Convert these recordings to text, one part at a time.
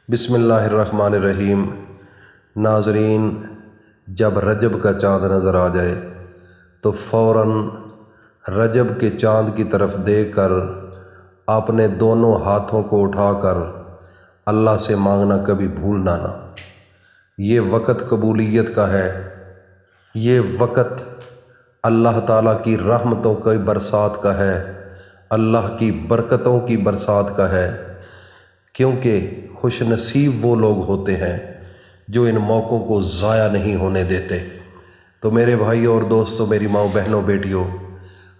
بسم اللہ الرحمن الرحیم۔ ناظرین، جب رجب کا چاند نظر آ جائے تو فوراً رجب کے چاند کی طرف دیکھ کر اپنے دونوں ہاتھوں کو اٹھا کر اللہ سے مانگنا کبھی بھولنا نہ۔ یہ وقت قبولیت کا ہے، یہ وقت اللہ تعالیٰ کی رحمتوں کی برسات کا ہے، اللہ کی برکتوں کی برسات کا ہے، کیونکہ خوش نصیب وہ لوگ ہوتے ہیں جو ان موقعوں کو ضائع نہیں ہونے دیتے۔ تو میرے بھائیوں اور دوستوں، میری ماؤں، بہنوں، بیٹیوں،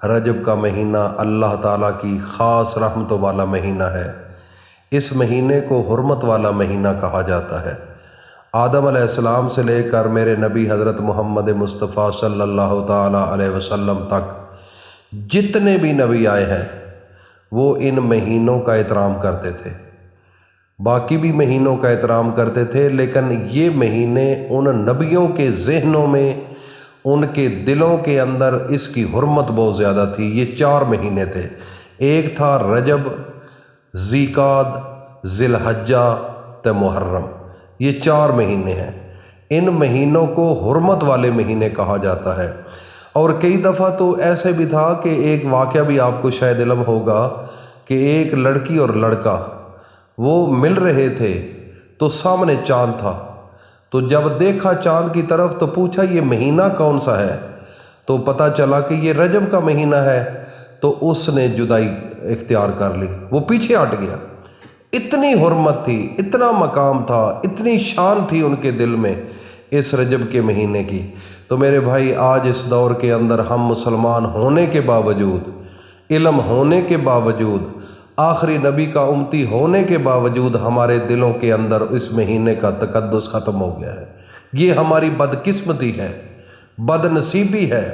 رجب کا مہینہ اللہ تعالیٰ کی خاص رحمتوں والا مہینہ ہے۔ اس مہینے کو حرمت والا مہینہ کہا جاتا ہے۔ آدم علیہ السلام سے لے کر میرے نبی حضرت محمد مصطفیٰ صلی اللہ تعالیٰ علیہ وسلم تک جتنے بھی نبی آئے ہیں وہ ان مہینوں کا احترام کرتے تھے، باقی بھی مہینوں کا احترام کرتے تھے، لیکن یہ مہینے ان نبیوں کے ذہنوں میں، ان کے دلوں کے اندر اس کی حرمت بہت زیادہ تھی۔ یہ 4 مہینے تھے، ایک تھا رجب، ذیقعد، ذی الحجہ تے محرم۔ یہ 4 مہینے ہیں۔ ان مہینوں کو حرمت والے مہینے کہا جاتا ہے۔ اور کئی دفعہ تو ایسے بھی تھا کہ ایک واقعہ بھی آپ کو شاید علم ہوگا کہ ایک لڑکی اور لڑکا وہ مل رہے تھے تو سامنے چاند تھا، تو جب دیکھا چاند کی طرف تو پوچھا یہ مہینہ کون سا ہے، تو پتہ چلا کہ یہ رجب کا مہینہ ہے، تو اس نے جدائی اختیار کر لی، وہ پیچھے ہٹ گیا۔ اتنی حرمت تھی، اتنا مقام تھا، اتنی شان تھی ان کے دل میں اس رجب کے مہینے کی۔ تو میرے بھائی، آج اس دور کے اندر ہم مسلمان ہونے کے باوجود، علم ہونے کے باوجود، آخری نبی کا امتی ہونے کے باوجود ہمارے دلوں کے اندر اس مہینے کا تقدس ختم ہو گیا ہے۔ یہ ہماری بدقسمتی ہے، بد نصیبی ہے۔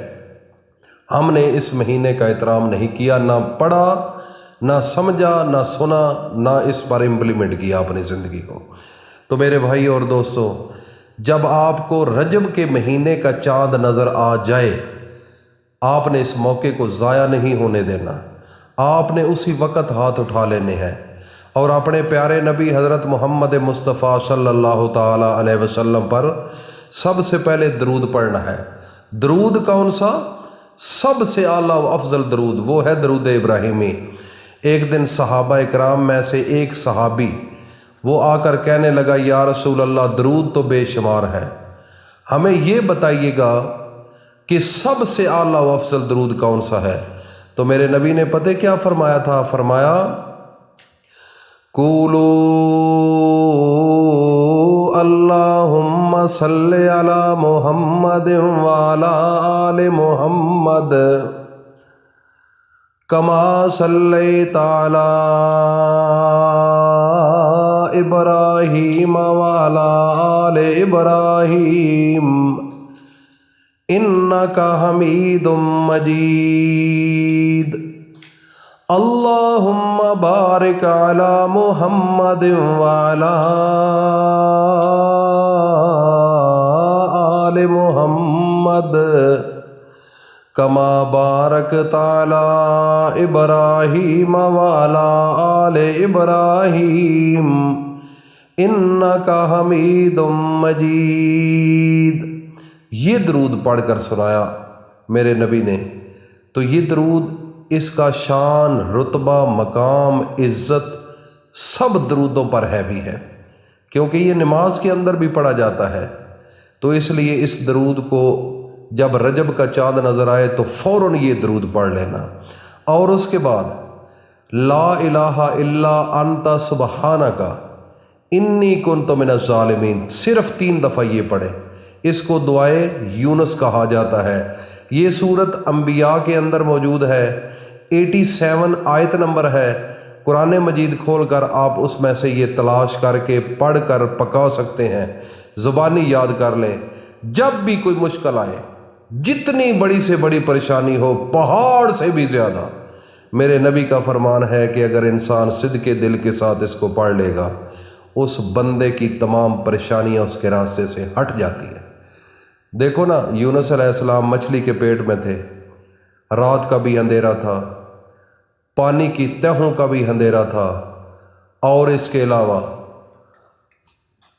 ہم نے اس مہینے کا احترام نہیں کیا، نہ پڑھا، نہ سمجھا، نہ سنا، نہ اس پر امپلیمنٹ کیا اپنی زندگی کو۔ تو میرے بھائی اور دوستو، جب آپ کو رجب کے مہینے کا چاند نظر آ جائے، آپ نے اس موقع کو ضائع نہیں ہونے دینا۔ آپ نے اسی وقت ہاتھ اٹھا لینے ہیں اور اپنے پیارے نبی حضرت محمد مصطفیٰ صلی اللہ تعالیٰ علیہ وسلم پر سب سے پہلے درود پڑھنا ہے۔ درود کون سا؟ سب سے اعلیٰ و افضل درود وہ ہے درود ابراہیمی۔ ایک دن صحابہ اکرام میں سے ایک صحابی وہ آ کر کہنے لگا، یا رسول اللہ، درود تو بے شمار ہے، ہمیں یہ بتائیے گا کہ سب سے اعلیٰ و افضل درود کون سا ہے؟ تو میرے نبی نے پتہ کیا فرمایا تھا؟ فرمایا، قولوا اللہم صلی علی محمد وعلی آل محمد کما صلیت علی ابراہیم وعلی آل ابراہیم انکا حمید مجید اللہم بارک علی محمد وعلی آل محمد کما بارکت علی ابراہیم وعلی آل ابراہیم انکا حمید مجید۔ یہ درود پڑھ کر سنایا میرے نبی نے۔ تو یہ درود، اس کا شان، رتبہ، مقام، عزت سب درودوں پر ہیوی ہے، کیونکہ یہ نماز کے اندر بھی پڑھا جاتا ہے۔ تو اس لیے اس درود کو جب رجب کا چاند نظر آئے تو فوراً یہ درود پڑھ لینا، اور اس کے بعد لا الہ الا انت سبحانک انی کنت من الظالمین صرف 3 دفعہ یہ پڑھے۔ اس کو دعائے یونس کہا جاتا ہے۔ یہ سورت انبیاء کے اندر موجود ہے، 87 آیت نمبر ہے۔ قرآن مجید کھول کر آپ اس میں سے یہ تلاش کر کے پڑھ کر پکا سکتے ہیں، زبانی یاد کر لیں۔ جب بھی کوئی مشکل آئے، جتنی بڑی سے بڑی پریشانی ہو، پہاڑ سے بھی زیادہ، میرے نبی کا فرمان ہے کہ اگر انسان صدق دل کے ساتھ اس کو پڑھ لے گا، اس بندے کی تمام پریشانیاں اس کے راستے سے ہٹ جاتی ہیں۔ دیکھو نا، یونس علیہ السلام مچھلی کے پیٹ میں تھے، رات کا بھی اندھیرا تھا، پانی کی تہوں کا بھی اندھیرا تھا، اور اس کے علاوہ